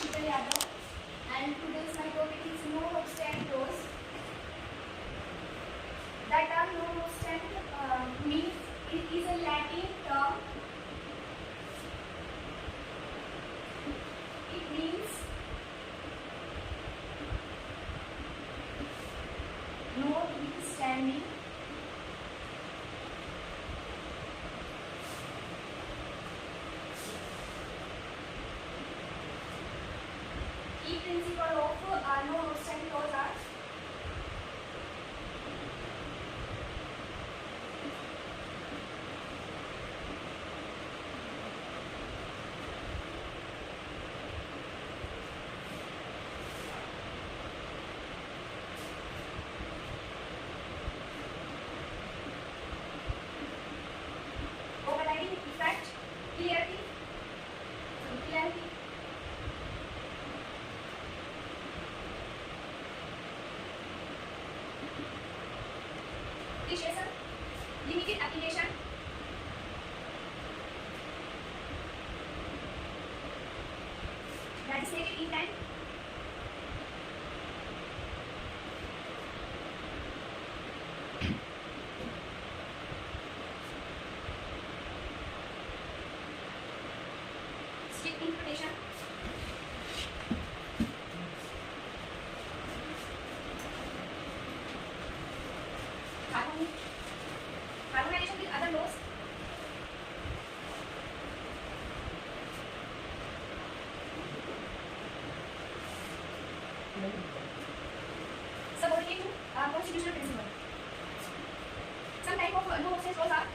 Sheetal Yadav, and today's my topic is no obstant clause. The term no obstant means it is a Latin term. It means notwithstanding. Key principle of no obstant clause are overriding effect, clarity, appreciation, limited application, legislative intent, strict interpretation, harmonization with other laws, subordinate to constitutional principle. Some type of no obstant laws are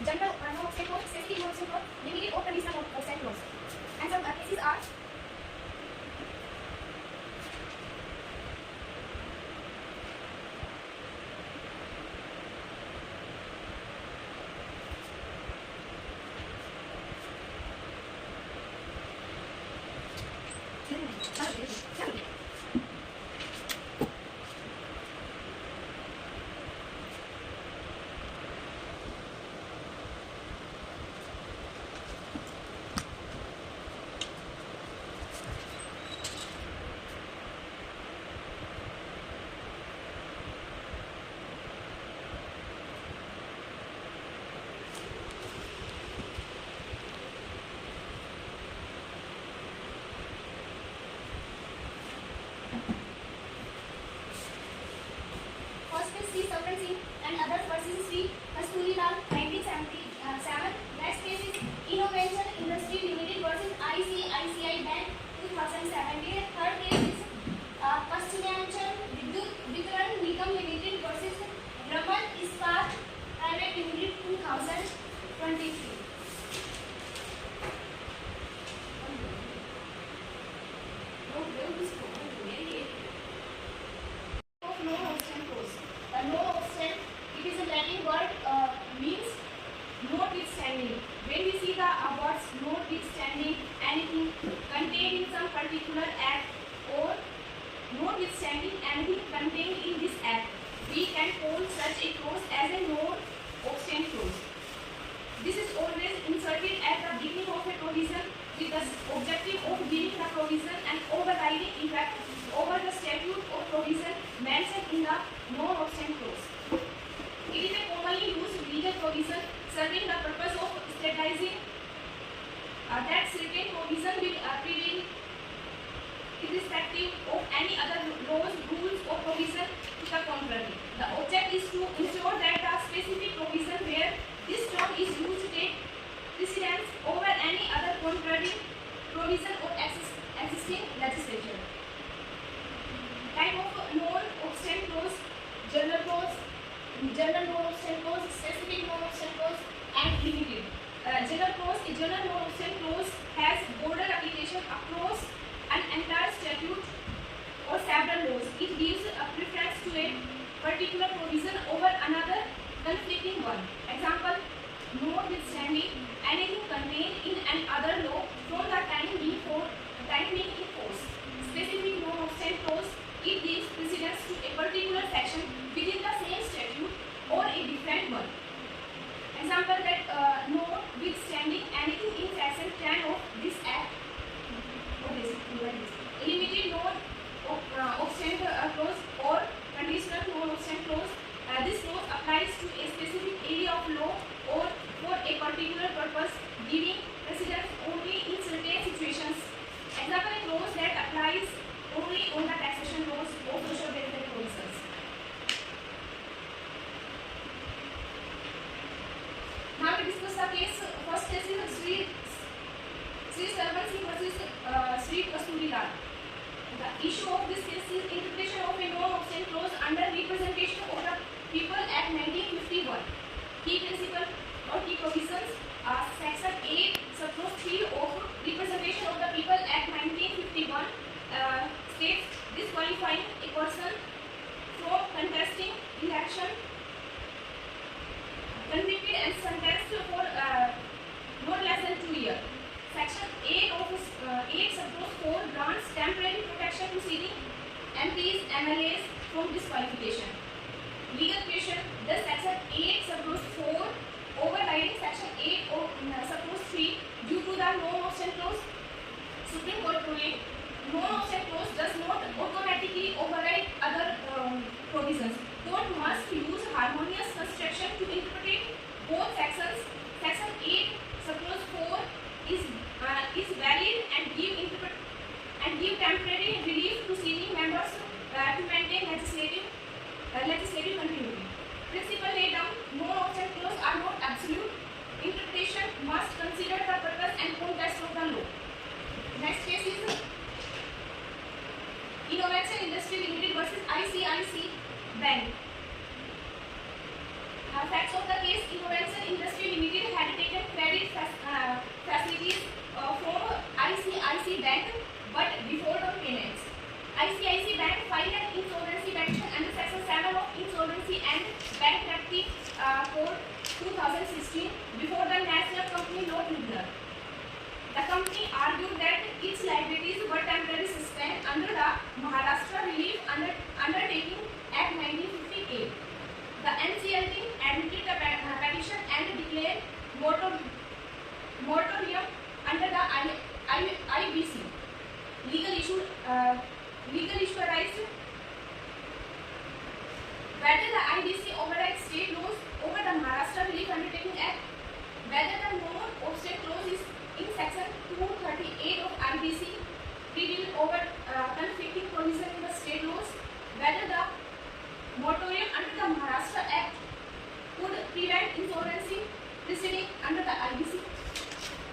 general no obstant clause, specific no obstant clause, limited or conditional no obstant clause. And some cases are and others versus Sri Sheetal 1977. Next case is Innovation Industry Limited versus ICICI Bank 2017. Third case is Paschimyanchal Vidyut Vitran Nigam Limited versus Raman Ispat Private Limited 2023. No obstant clause. No obstant, it is a Latin word, means notwithstanding. When we see the words notwithstanding anything contained in some particular act or notwithstanding anything contained in this act, we can call such a clause as a no obstant clause. This is always inserted at the beginning of a provision with the objective of giving the provision an overriding effect over the statute or provision mentioned in the non-obstant clause. It is a commonly used legal provision serving the purpose of stabilizing that certain provision will prevail irrespective of any other laws, rules or provision to the contrary. The object is to ensure that the specific provision where this term is used take precedence over any other contrary provision of existing legislation. Type of non-obstant clause, general clause, general non-obstant clause, specific non-obstant clause, and limited. General clause, a general non-obstant clause has broader application across an entire statute or several laws. It gives a preference particular provision over another conflicting one. Example, notwithstanding anything contained in an other law from the time being in force. Specific non-obstant clause, it gives precedence to a particular section within the same statute or a different one. Example, that notwithstanding anything in section 10 of this act, a limited non-obstant clause or conditional non-obstant clause. This clause applies to a specific area of law or for a particular purpose, giving precedence only in certain situations. Example, a clause that applies only on the taxation laws or social welfare provisions. Now we discuss the case. First case is Sri Sarvan Singh versus Sri Kasturi Lal. The issue of this case is interpretation of a non-obstant clause under Representation of the People Act 1951. Key principle or key provisions are Section 8, subclause 3 of Representation of the People Act 1951 states disqualifying a person from contesting election convicted and sentenced for not less than 2 years. Section 8 of 8 subclause 4 grants temporary protection to sitting MPs, MLAs from disqualification. Legal question: does Section 8 subclause 4 overriding Section 8 of subclause 3 due to the non-obstant clause? Supreme Court ruling: non-obstant clause does not automatically override other provisions. Court must use harmonious construction to interpret both sections. Section 8 subclause 4 is valid and give temporary relief to sitting members to maintain legislative continuity. Principle laid down: non-obstant clause are not absolute. Interpretation must consider the purpose and context of the law. Next case is Innovation Industry Limited versus ICICI Bank. Facts of the case: Innovation Industry Limited had taken credit facilities from ICICI Bank but default on payments. ICICI Bank filed an insolvency petition under Section 7 of Insolvency and Bankruptcy Code 2016 before the National Company Law Tribunal. The company argued that its liabilities were temporarily suspended under the Maharashtra Relief Undertaking Act 1958. The NCLT admitted the petition and declared moratorium under the IBC. Legal issue arised: whether the IBC overrides state laws over the Maharashtra Relief Undertaking Act, whether the non-obstant clause is in Section 238 of IBC prevail over conflicting provision in the state laws, whether the moratorium under the Maharashtra Act could prevent insolvency proceeding under the IBC.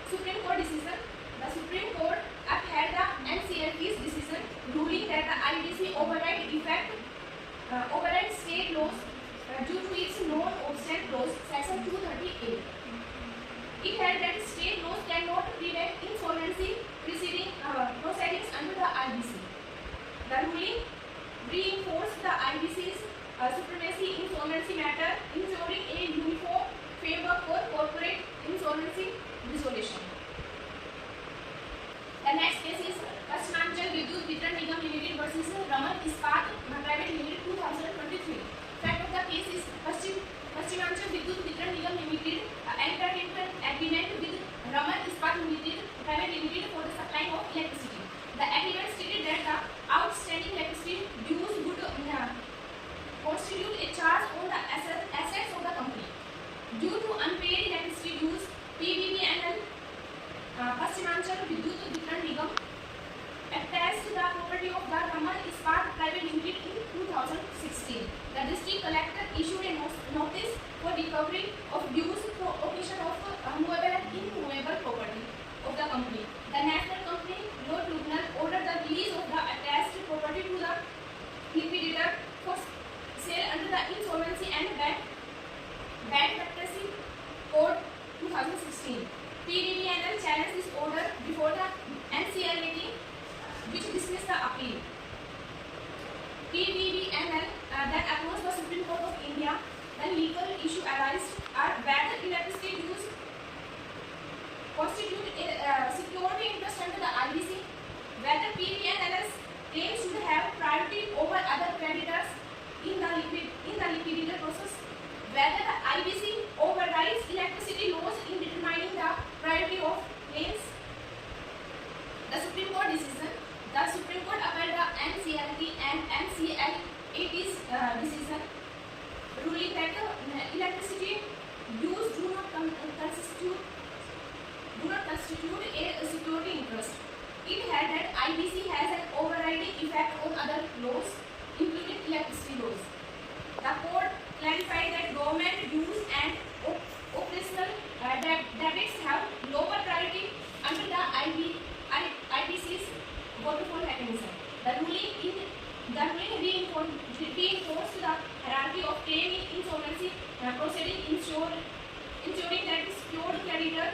Supreme Court decision: the Supreme Court upheld the NCLT's decision, ruling that the IBC overrides state laws due to its non-obstant clause, Section 238. It held that state laws cannot prevent insolvency proceedings under the IBC. The ruling reinforced the IBC's supremacy in insolvency matter, ensuring a uniform framework for corporate insolvency resolution. The next case is Paschimantchal Vidyut Vitran Nigam Limited versus Raman Ispat Private Limited 2023. Fact of the case is Paschimantchal Vidyut Vitran Nigam Limited entered into an agreement with Raman Ispat Limited Private Limited for the supply of electricity. The agreement stated that the outstanding electricity dues would constitute a charge on the assets of the company. Due to unpaid electricity dues, PVBNL Paschimantchal Vidyut Vitran Nigam attached the property of the Raman Ispat Private Limited in 2016. The district collector issued a notice for recovery of dues for occasion of movable and immovable property of the company. The National Company Law Tribunal ordered the release of the attached property to the liquidator for sale under the Insolvency and Bankruptcy Code 2016. PDVNL challenged this order before the NCLT, which dismissed the appeal. PDVNL then approached the whether the IBC overrides electricity laws in determining the priority of claims. The Supreme Court decision. The Supreme Court upheld the NCLT and NCLAT's decision, ruling that electricity use do not constitute a security interest. It held that IBC has an overriding effect on other laws, including electricity laws. The court clarified that government use and operational debits have lower priority under the IBC's waterfall mechanism. The ruling reinforced the hierarchy of claim in insolvency proceeding, ensuring that the secured creditor